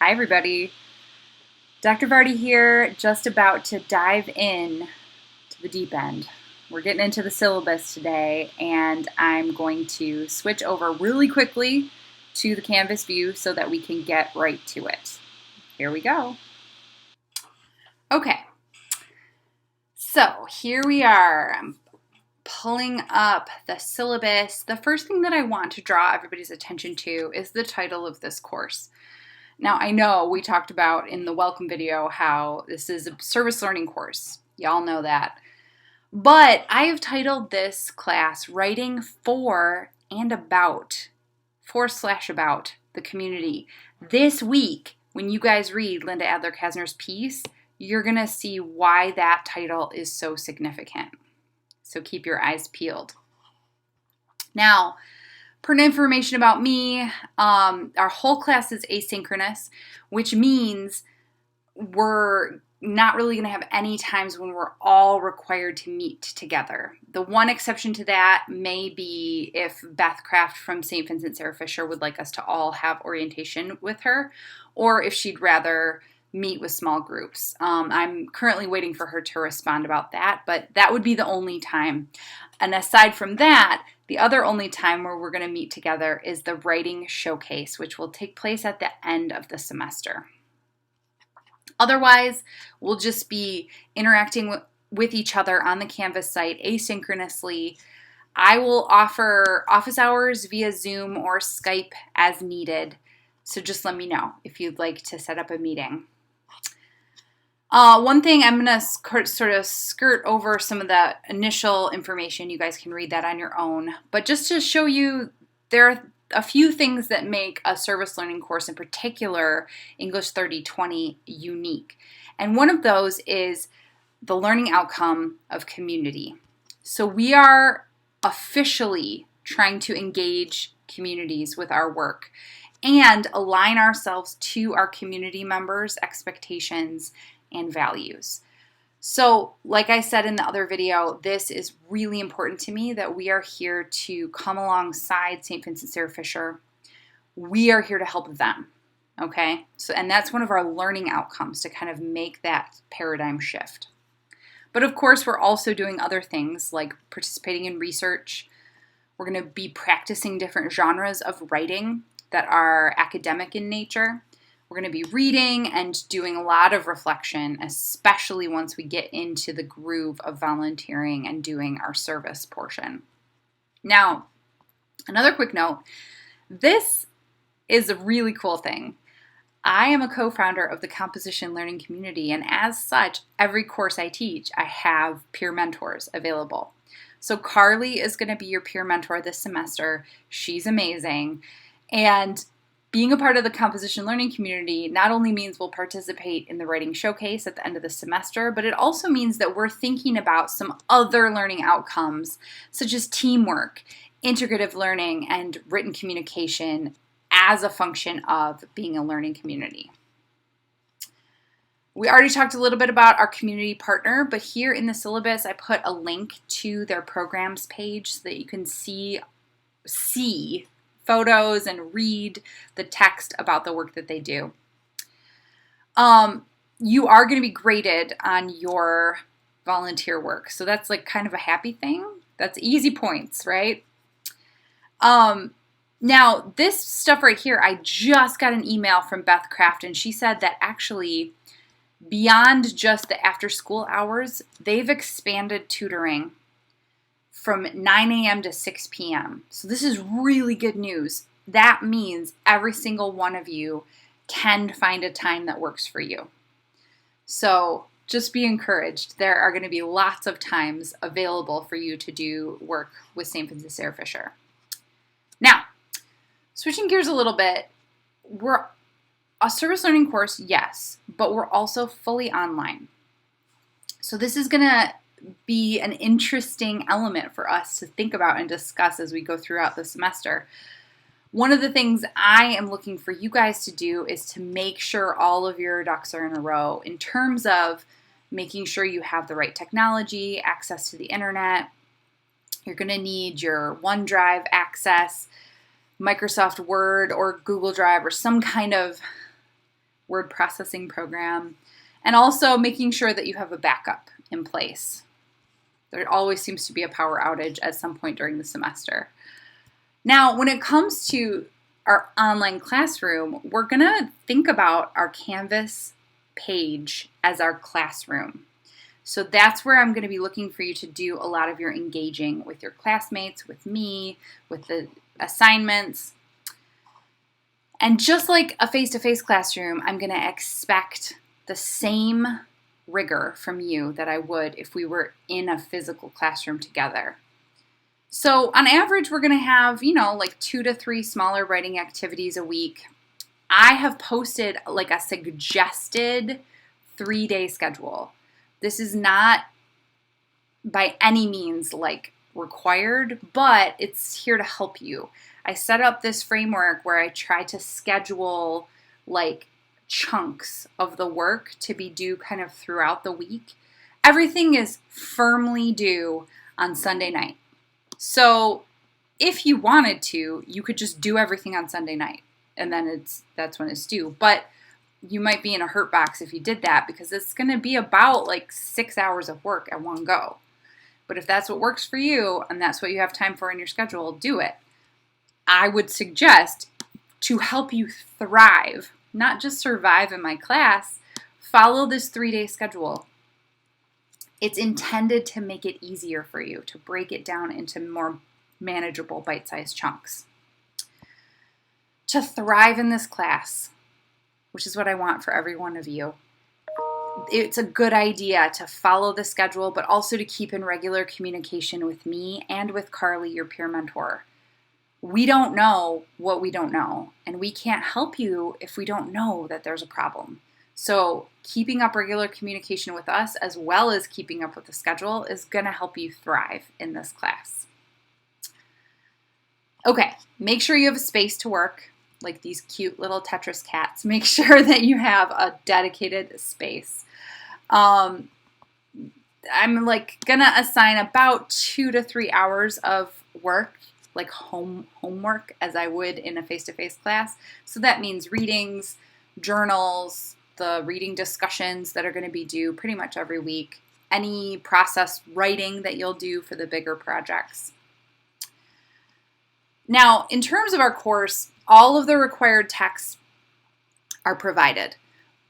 Hi everybody, Dr. Vardy here, just about to dive in to the deep end. We're getting into the syllabus today and I'm going to switch over really quickly to the Canvas view so that we can get right to it. Here we go. Okay, so here we are. I'm pulling up the syllabus. The first thing that I want to draw everybody's attention to is the title of this course. Now, I know we talked about in the welcome video how this is a service learning course. Y'all know that. But I have titled this class Writing for and About, for/about the community. This week, when you guys read Linda Adler-Kasner's piece, you're going to see why that title is so significant. So keep your eyes peeled. Now, pertinent information about me, our whole class is asynchronous, which means we're not really going to have any times when we're all required to meet together. The one exception to that may be if Beth Kraft from St. Vincent Sarah Fisher would like us to all have orientation with her, or if she'd rather meet with small groups. I'm currently waiting for her to respond about that, but that would be the only time. And aside from that, the other only time where we're going to meet together is the writing showcase, which will take place at the end of the semester. Otherwise, we'll just be interacting with each other on the Canvas site asynchronously. I will offer office hours via Zoom or Skype as needed, so just let me know if you'd like to set up a meeting. One thing, I'm going to sort of skirt over some of the initial information. You guys can read that on your own. But just to show you, there are a few things that make a service learning course, in particular English 3020, unique. And one of those is the learning outcome of community. So we are officially trying to engage communities with our work and align ourselves to our community members' expectations and values. So, like I said in the other video, this is really important to me that we are here to come alongside St. Vincent Sarah Fisher. We are here to help them, okay? So, and that's one of our learning outcomes, to kind of make that paradigm shift. But of course, we're also doing other things like participating in research. We're going to be practicing different genres of writing that are academic in nature. We're going to be reading and doing a lot of reflection, especially once we get into the groove of volunteering and doing our service portion. Now, another quick note, this is a really cool thing. I am a co-founder of the Composition Learning Community, and as such, every course I teach, I have peer mentors available. So Carly is going to be your peer mentor this semester. She's amazing. And being a part of the Composition Learning Community not only means we'll participate in the writing showcase at the end of the semester, but it also means that we're thinking about some other learning outcomes, such as teamwork, integrative learning, and written communication as a function of being a learning community. We already talked a little bit about our community partner, but here in the syllabus, I put a link to their programs page so that you can see photos and read the text about the work that they do. You are going to be graded on your volunteer work. So that's like kind of a happy thing. That's easy points, right? Now, this stuff right here, I just got an email from Beth Kraft, and she said that actually beyond just the after school hours, they've expanded tutoring from 9 a.m. to 6 p.m. So this is really good news. That means every single one of you can find a time that works for you. So just be encouraged. There are going to be lots of times available for you to do work with St. Vincent Sarah Fisher. Now, switching gears a little bit, we're a service learning course, yes, but we're also fully online. So this is going to be an interesting element for us to think about and discuss as we go throughout the semester. One of the things I am looking for you guys to do is to make sure all of your ducks are in a row in terms of making sure you have the right technology, access to the internet. You're going to need your OneDrive access, Microsoft Word or Google Drive or some kind of word processing program, and also making sure that you have a backup in place. There always seems to be a power outage at some point during the semester. Now, when it comes to our online classroom, we're going to think about our Canvas page as our classroom. So that's where I'm going to be looking for you to do a lot of your engaging with your classmates, with me, with the assignments. And just like a face-to-face classroom, I'm going to expect the same rigor from you that I would if we were in a physical classroom together. So on average, we're going to have, like 2 to 3 smaller writing activities a week. I have posted like a suggested 3-day schedule. This is not by any means like required, but it's here to help you. I set up this framework where I try to schedule like chunks of the work to be due kind of throughout the week. Everything is firmly due on Sunday night. So if you wanted to, you could just do everything on Sunday night and then that's when it's due. But you might be in a hurt box if you did that because it's going to be about like 6 hours of work at one go. But if that's what works for you and that's what you have time for in your schedule, do it. I would suggest to help you thrive, not just survive in my class, follow this 3-day schedule. It's intended to make it easier for you, to break it down into more manageable bite-sized chunks. To thrive in this class, which is what I want for every one of you, it's a good idea to follow the schedule, but also to keep in regular communication with me and with Carly, your peer mentor. We don't know what we don't know, and we can't help you if we don't know that there's a problem. So keeping up regular communication with us as well as keeping up with the schedule is going to help you thrive in this class. Okay, make sure you have a space to work, like these cute little Tetris cats. Make sure that you have a dedicated space. I'm like gonna assign about 2 to 3 hours of work, like homework, as I would in a face-to-face class. So that means readings, journals, the reading discussions that are going to be due pretty much every week, any process writing that you'll do for the bigger projects. Now, in terms of our course, all of the required texts are provided.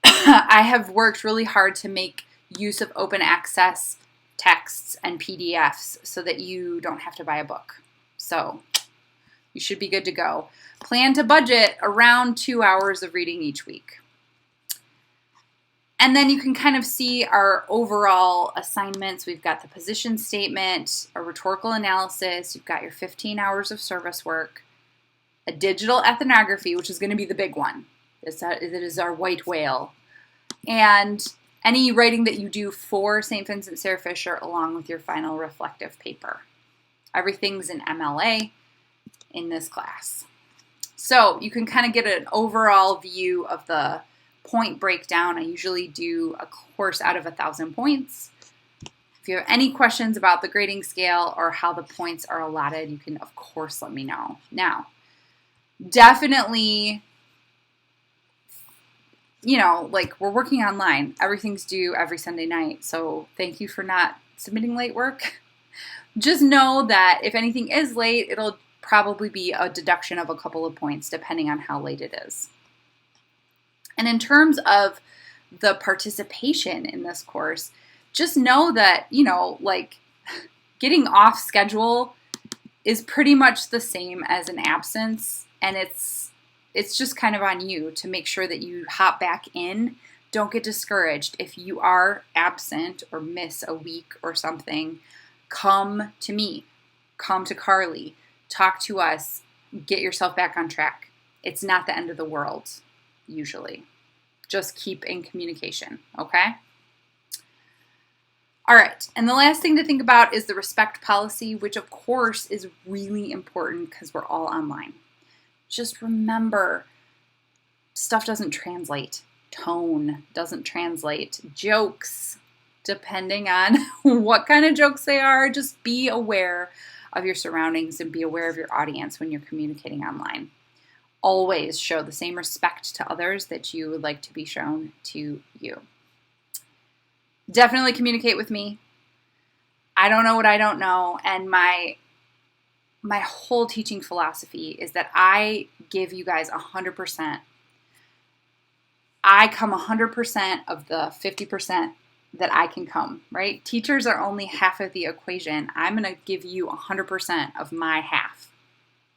I have worked really hard to make use of open access texts and PDFs so that you don't have to buy a book. So you should be good to go. Plan to budget around 2 hours of reading each week. And then you can kind of see our overall assignments. We've got the position statement, a rhetorical analysis. You've got your 15 hours of service work, a digital ethnography, which is going to be the big one. It is our white whale. And any writing that you do for St. Vincent Sarah Fisher along with your final reflective paper. Everything's in MLA in this class. So you can kind of get an overall view of the point breakdown. I usually do a course out of 1,000 points. If you have any questions about the grading scale or how the points are allotted, you can, of course, let me know. Now, definitely, like we're working online. Everything's due every Sunday night. So thank you for not submitting late work. Just know that if anything is late, it'll probably be a deduction of a couple of points depending on how late it is. And in terms of the participation in this course, just know that, like getting off schedule is pretty much the same as an absence. And it's just kind of on you to make sure that you hop back in. Don't get discouraged. If you are absent or miss a week or something, come to me, come to Carly, talk to us, get yourself back on track. It's not the end of the world, usually. Just keep in communication, okay? All right, and the last thing to think about is the respect policy, which of course is really important because we're all online. Just remember, stuff doesn't translate. Tone doesn't translate. Jokes, depending on what kind of jokes they are, just be aware of your surroundings and be aware of your audience when you're communicating online. always show the same respect to others that you would like to be shown to you. Definitely communicate with me. I don't know what I don't know, and my whole teaching philosophy is that I give you guys 100%. I come 100% of the 50% that I can come, right? Teachers are only half of the equation. I'm going to give you 100% of my half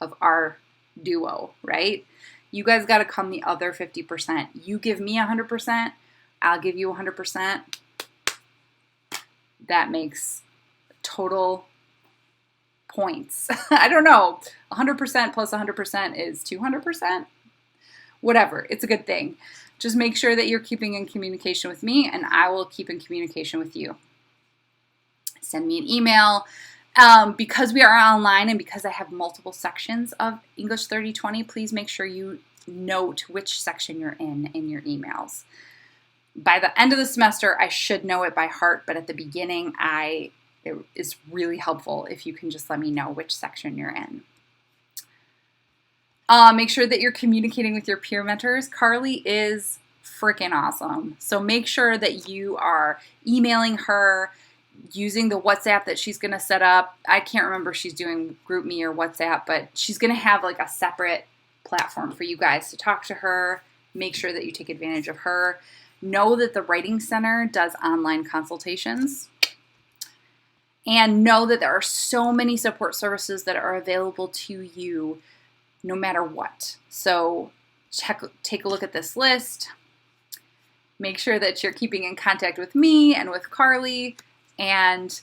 of our duo, right? You guys got to come the other 50%. You give me 100%, I'll give you 100%. That makes total points. I don't know. 100% plus 100% is 200%. Whatever. It's a good thing. Just make sure that you're keeping in communication with me, and I will keep in communication with you. Send me an email. Because we are online and because I have multiple sections of English 3020, please make sure you note which section you're in your emails. By the end of the semester, I should know it by heart, but at the beginning, it is really helpful if you can just let me know which section you're in. Make sure that you're communicating with your peer mentors. Carly is freaking awesome. So make sure that you are emailing her, using the WhatsApp that she's going to set up. I can't remember if she's doing GroupMe or WhatsApp, but she's going to have like a separate platform for you guys to talk to her. Make sure that you take advantage of her. Know that the Writing Center does online consultations. And know that there are so many support services that are available to you no matter what. So take a look at this list. Make sure that you're keeping in contact with me and with Carly. And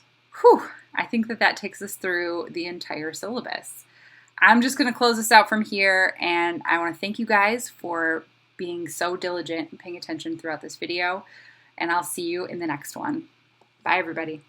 I think that takes us through the entire syllabus. I'm just going to close this out from here, and I want to thank you guys for being so diligent and paying attention throughout this video, and I'll see you in the next one. Bye, everybody.